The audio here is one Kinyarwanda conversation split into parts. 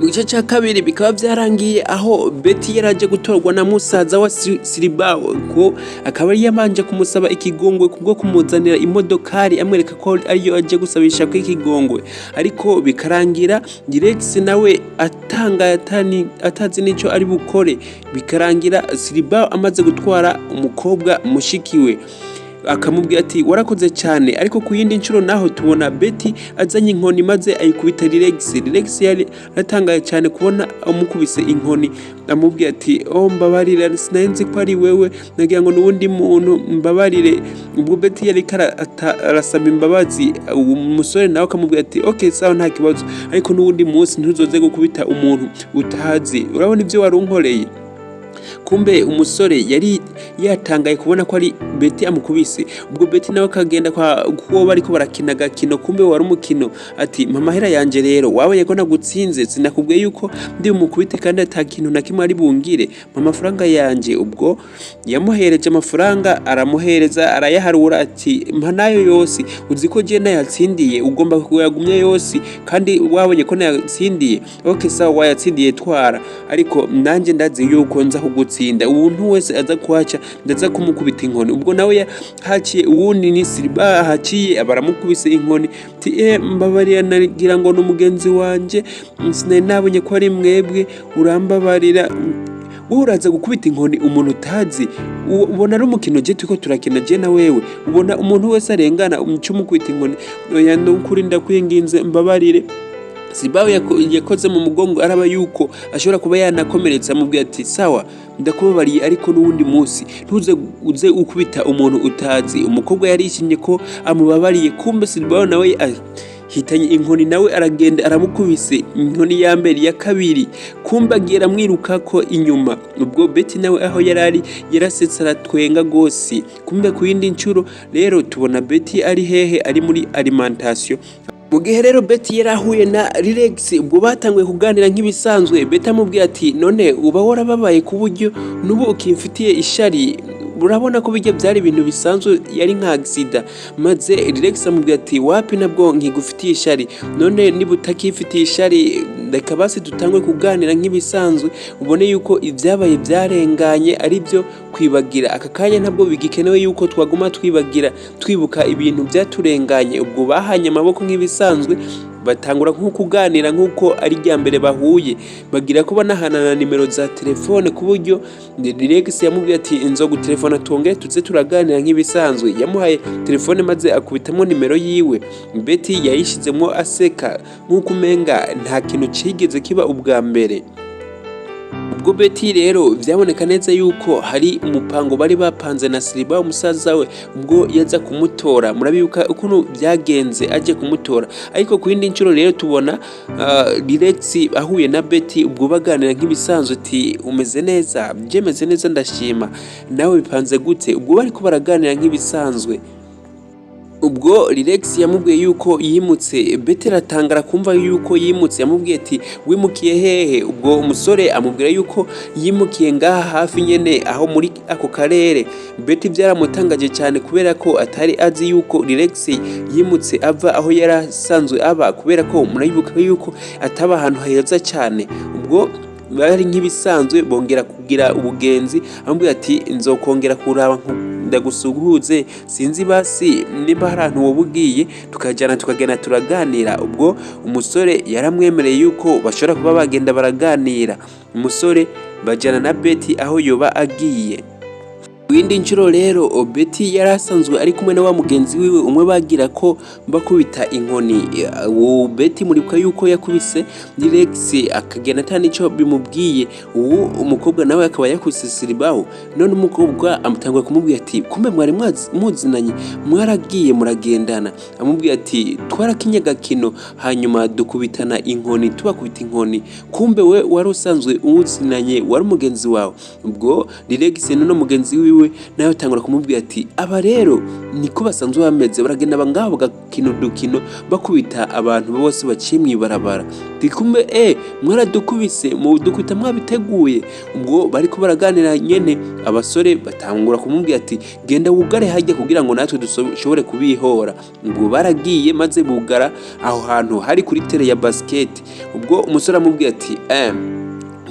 mu gice cya kabiri bikaba byarangiye aho Betty yaraje gutorwa na musaza wa Silibao ko akaba yamanje kumusaba ikigongwe kubwo kumuzanira imodokari amwereka ko ariyo aje gusabisha ko ikigongwe, ariko bikarangira Relex nawe atanga atazi nico ari bukore, bikarangira Silibao amaze gutwara umukobwa mushikiwe akamubwira ati warakoze cyane, ariko ku yindi nshuro naho tubona Betty azanye inkoni maze ayikubita Relex yari natangaye cyane kubona amukubise inkoni, amubwira ati mbabarira sinenzi ko ari wewe, nagira ngo nubundi muntu mbabarire. Ubwo Betty yari arasaba imbabazi, umusore nawe akamubwira ati okay sawa nta kibazo, ariko nubundi munsi ntuzoze gukubita umuntu utazi, urabona ibyo warunkoreye. Kumbe umusore yari yatangaye kubona ko ari Betty amukubise. Ubwo Betty nawe kagenda kuwo bariko barakina gakino, kumbe wari umukino, ati mama hera yanje rero wabaye ko nagutsinze, sinakubwiye yuko ndi umukubite kandi atakintu na kimwe ari bungire mama faranga yanje. Ubwo yamuhereje amafaranga aramuhereza arayaharura ati mpa nayo yose, uzi ko je nayatsindiye ugomba kuyagumya yose kandi wabonye ko nayatsindiye. Okay sawa wayatsindiye twara, ariko nanje ndazi yuko nza kugutsinda, umuntu wese aza kuhaca ndaza kumukubita inkoni. Ubwo nawe haciye uwundi ni Silibao haciye abaramukubise inkoni ati mbabarira nagira ngo n'umugenzi wanje sinari nabonye ko ari mwebwe urambabarira. Uraza gukubita inkoni umuntu utazi, ubona ari umukino je tuko turakina je na wewe, ubona umuntu wese arengana umukubita inkoni. Oya ndukuri ndakwinginze mbabarire. Silibao yakoze mu mugongo araba yuko ashobora kuba yanakomeretsa, amubwira ati sawa ndakubabariye, ariko n'uwundi munsi uze ukubita umuntu utazi. Umukobwa yarishimye ko amubabariye, kumbe Silibao nawe hitanye inkoni nawe aragenda aramukubise inkoni ya mbere ya kabiri, kumbe agira amwiruka ko inyuma. Ubwo Betty nawe aho yarari yarasetse aratwenga gose. Kumbe ku yindi ncuro rero tubona Betty ari hehe, ari muri alimentation. Mu gihe rero Betty yarahuye na Relex, ubwo batanguye kuganira nk'ibisanzwe. Betty amubwira ati none uba warababaye ku buryo nubu ukimfitiye ishari, urabona ko bijye byari ibintu bisanzwe yari nka accident. Maze Relex amubwira ati wapi nabwo nkigufitiye ishari, none niba utakifitiye ishari reka basi dutangwe kuganira nk'ibisanzwe, ubone yuko ibyabaye byarenganye ari byo kwibagira. Aka kanya ntabwo bigikenewe yuko twaguma twibagira twibuka ibintu byaturenganye. Ubwo bahanye amaboko nk'ibisanzwe batangura nko kuganira nkuko ari rya mbere bahuye, bagira ko banahanana nimero za telefone, ku buryo Relex yamubwiye ati inzo gutelefona tongere tuze turaganira nk'ibisanzwe. Yamuhaye telefone maze akubitamo nimero yiwe. Betty yayishizemo aseka nkuko umenga nta kintu cigeze kiba ubwa mbere. Ubwo Betty rero byaboneka neza yuko hari umupango bari bapanze na Silibao umusaza we ubwo yaza kumutora. Murabibuka ukuntu byagenze aje kumutora, ariko ku yindi ncuro rero tubona Relex ahuye na Betty, ubwo baganira nk'ibisanzwe ati umeze neza, byemeze neza ndashima, nawe bipanze gute? Ubwo bari ko baraganira nk'ibisanzwe. Ubwo Relex yamubwiye yuko yimutse. Betty aratangara kumva yuko yimutse, yamubwiye ati wimukiye hehe? Ubwo umusore amubwira yuko yimukiye ngaha hafi nyene aho muri ako karere. Betty byaramutangaje cyane kubera ko atari azi yuko Relex yimutse ava aho yarasanzwe aba, kubera ko murayibuka yuko ataba ahantu heza cyane. Ubwo bari nk'ibisanzwe bongera kugira ubugenzi, amubwira ati nzokongera kuraba ndagusuhuze, sinzi basi niba hari ahantu wobugiye tukagenda turaganira. Ubwo umusore yaramwemereye yuko bashobora kuba bagenda baraganira. Umusore bajyana na Betty aho yoba agiye. Windi nshuro rero Betty yarasanzwe ari kumwe na wa mugenzi wiwe umwe bagira ko bakubita inkoni. Betty muribuka yuko yakubise Relex akagenda atanico bimubwiye. Umukobwa nawe akaba yakubise Silibao. None umukobwa amutangwa kumubwira ati kumbe mwari muzinanye mwaragiye muragendana. Amubwira ati twarakinyaga kino hanyuma dukubitana inkoni, tubakubita inkoni, kumbe we wari usanzwe uzinanye wari umugenzi wawe. Ubwo Relex no mugenzi wiwe wiwe nawe atangura kumubwira ati aba rero niko basanzwe bameze, baragenda bangaho bagakina udukino bakubita abantu bose baciye mw'ibarabara. Kumbe mwaradukubise dukubita mwabiteguye. Ubwo bariko baraganira nyene abasore batangura kumubwira ati genda wugare hajya kugira ngo natwe dushobore kubihora. Ubwo baragiye maze bugara aho hantu hari kuri tere ya basket. Ubwo umusore amubwira ati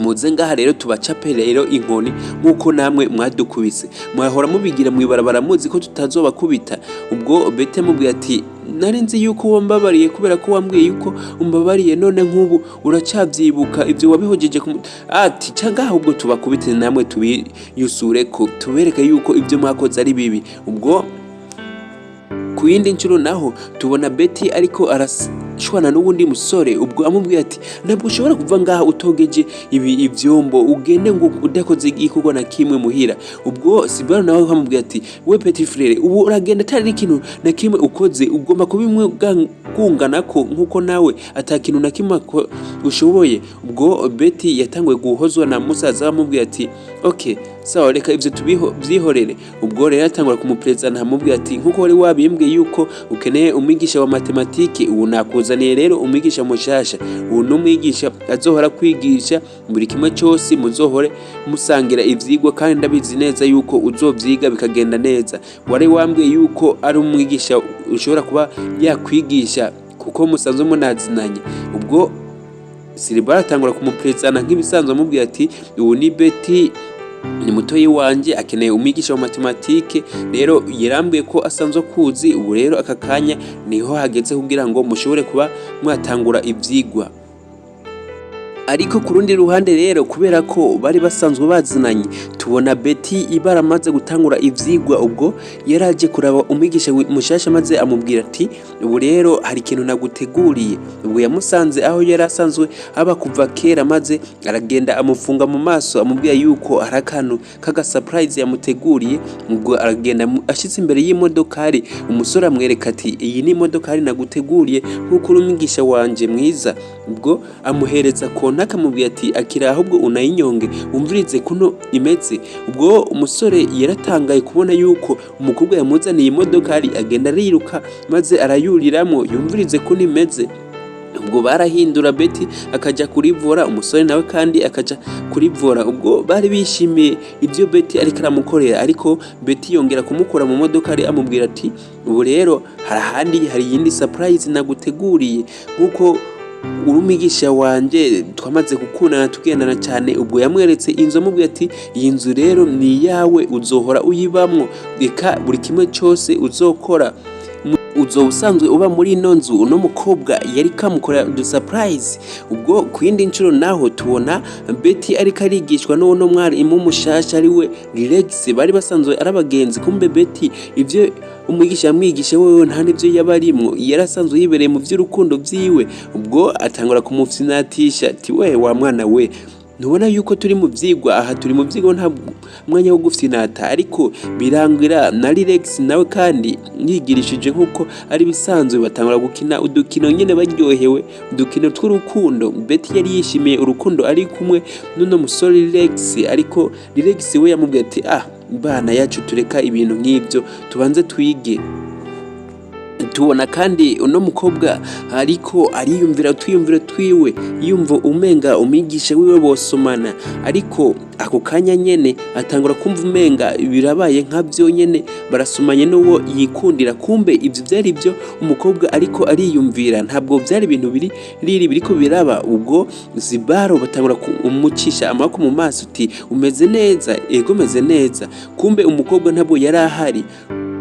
muze ngaha rero tubacape rero inkoni nkuko namwe mwadukubise, mwahora mubigira mw'ibarabara muzi ko tutazobakubita. Ubwo Beti amubwira ati nari nzi yuko wambabariye kubera ko wambwiye yuko umbabariye, none nk'ubu uracavyibuka ivyo wabihojeje ati canga ahubwo tubakubite namwe tubiyusure ko tubereke yuko ivyo mwakoze ari bibi. Ubwo ku yindi ncuro naho tubona Beti ariko arashwana n'ubundi musore. Ubwo amubwira ati ntabwo ushobora kuva ngaha utogeje ivyombo ugende ngo udakoze igikorwa na kimwe muhira. Ubwo Sibaro nawe amubwira ati we petit frere ubu uragenda atari ikintu na kimwe ukoze, ugomba kubimwunganako nkuko nawe atakintu na kimwe ushoboye. Ubwo Beti yatanguye guhozwa na musaza amubwira ati okay sawa reka ivyo tubyihorere. Ubwo rero atangura kumupresenta amubwira ati nkuko wari wabimbwiye yuko ukeneye umwigisha wa matematike, ubu nakuzaniye rero umwigisha mushasha. Ubu n'umwigisha azohora kwigisha buri kimwe cyose, muzohore musangira ivyigwa kandi ndabizi neza yuko uzovyiga bikagenda neza. Wari wambwiye yuko ari umwigisha ushobora kuba yakwigisha kuko musanzwe munazinanye. Ubwo Silibara atangura kumupresenta nk'ibisanzwe amubwira ati ubu ni Beti ni mutoyi wanje akeneye umwigisha wa matematike, rero yarambwiye ko asanzwe kuzi. Ubu rero aka kanya niho hageze kugira ngo mushobore kuba mwatangura ivyigwa. Ariko ku rundi ruhande rero kubera ko bari basanzwe bazinanye tubona Beti ibara maze gutangura ivyigwa. Ubwo yaraje kuraba umwigisha mushasha maze amubwira ati ubu rero hari ikintu naguteguriye. Ubwo yamusanze aho yari asanzwe aba kuva kera maze aragenda amufunga mu maso amubwira yuko hari akantu kaga surprise yamuteguriye. Ubwo aragenda ashitse imbere y'imodokari, umusore amwereka ati iyi ni imodokari naguteguriye nkuko umwigisha wanje mwiza. Ubwo amuhereza akamubwira ati akira ahubwo unayinyonge umvirize kuno imeze. Ubwo umusore yaratangaye kubona yuko umukobwa yamuzaniye imodokari, agenda ariruka maze arayuriramo yumvirize kuno imeze. Ubwo barahindura Beti akaja kurivura, umusore nawe kandi akaja kurivura. Ubwo bari bishimiye ivyo Beti ariko aramukorera, ariko Beti yongera kumukora mu modokari amubwira ati ubu rero hari yindi surprise naguteguriye nkuko umwigisha wanje twamaze gukundana tugendana cyane. Ubwo yamweretse inzu amubwira ati iyi nzu rero ni yawe uzohora uyibamwo, reka buri kimwe cyose uzokora uzobusanzwe uba muri ino nzu. Uno mukobwa yari kamukora du surprise. Ubwo ku yindi ncuro naho tubona Beti ariko arigishwa n'uno mwarimu mushasha ari we Relex. Bari basanzwe arabagenzi, kumbe Beti ivyo umwigisha yamwigisha wewe nta nivyo yabarimwo, yarasanzwe yibereye mu vy'urukundo vyiwe. Ubwo atangura kumufinatisha ati we wa mwana we ntubona yuko turi mu vyigwa aha, turi mu vyigwa nta mwanya wo gufinata. Ariko birangira na Relex nawe kandi yigirishije nkuko ari bisanzwe, batangura gukina udukino nyene baryohewe, udukino tw'urukundo. Beti yari yishimiye urukundo ari kumwe n'uno musore Relex, ariko Relex we yamubwiye ati bana yacu tureka ibintu nk'ivyo tubanze twige. Tubona kandi uno mukobwa ariko ariyumvira twiyumvira twiwe, yumva umenga umwigisha wiwe bosomana, ariko ako kanya nyene atangura kumva umenga birabaye nkavyo nyene barasomanye n'uwo yikundira. Kumbe ivyo byari byo umukobwa ariko ariyumvira, ntabwo byari ibintu biriko biraba. Ubwo Sibaro batangura kumucisha amaboko mu maso uti umeze neza, ego meze neza. Kumbe umukobwa ntabwo yari ahari.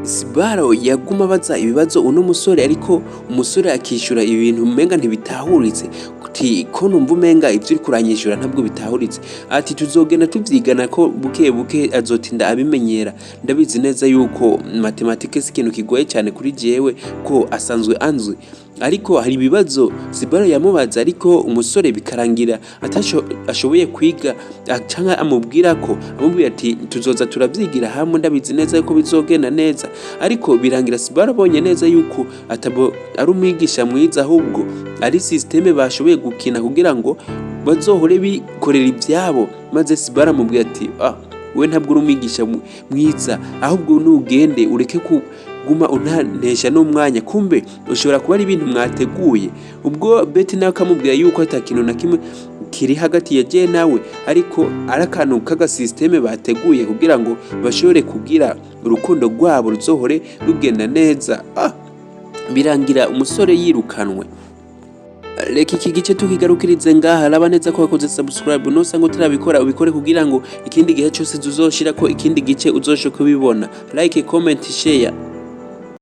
Sibaro yaguma baza ibibazo uno musore, ariko umusore akishura ibintu umenga ntibitahuritse. Kuti ko numva umenga ivyo uri kuranyishura ntabwo bitahuritse. Ati tuzogenda tuvyigana ko buke buke azotinda abimenyera. Ndabizi neza yuko matematike si ikintu kigoye cyane kuri jewe ko asanzwe anzwe. Ariko hari ibibazo Sibaro yamubaza, ariko umusore bikarangira ashoboye kwiga canka amubwira ati tuzoza turavyigira hamwe, ndabizi neza yuko bizogenda neza. Ariko birangira Sibaro abonye neza yuko atabo ari umwigisha mwiza, ahubwo ari systeme bashoboye gukina kugira ngo bazohore bikorera ivyabo. Maze Sibaro amubwira ati we ntabwo uri umwigisha mwiza, ahubwo nugende ureke guma untanesha n'umwanya, kumbe ushobora kuba ari ibintu mwateguye. Ubwo Betty nawe akamubwira yuko atakintu na kimwe kiri hagati ya je nawe, ariko ari akantu k'agasysteme bateguye kugira ngo bashobore kugira urukundo rwabo ruzohore rugenda neza. Birangira umusore yirukanwe. Reka iki gice tukigarukirize ngaha. Raba neza ko wakoze subscribe, nosanga utarabikora ubikore kugira ngo ikindi gihe cyose tuzoshira ko ikindi gice uzoshoke kubibona. Like, comment, share.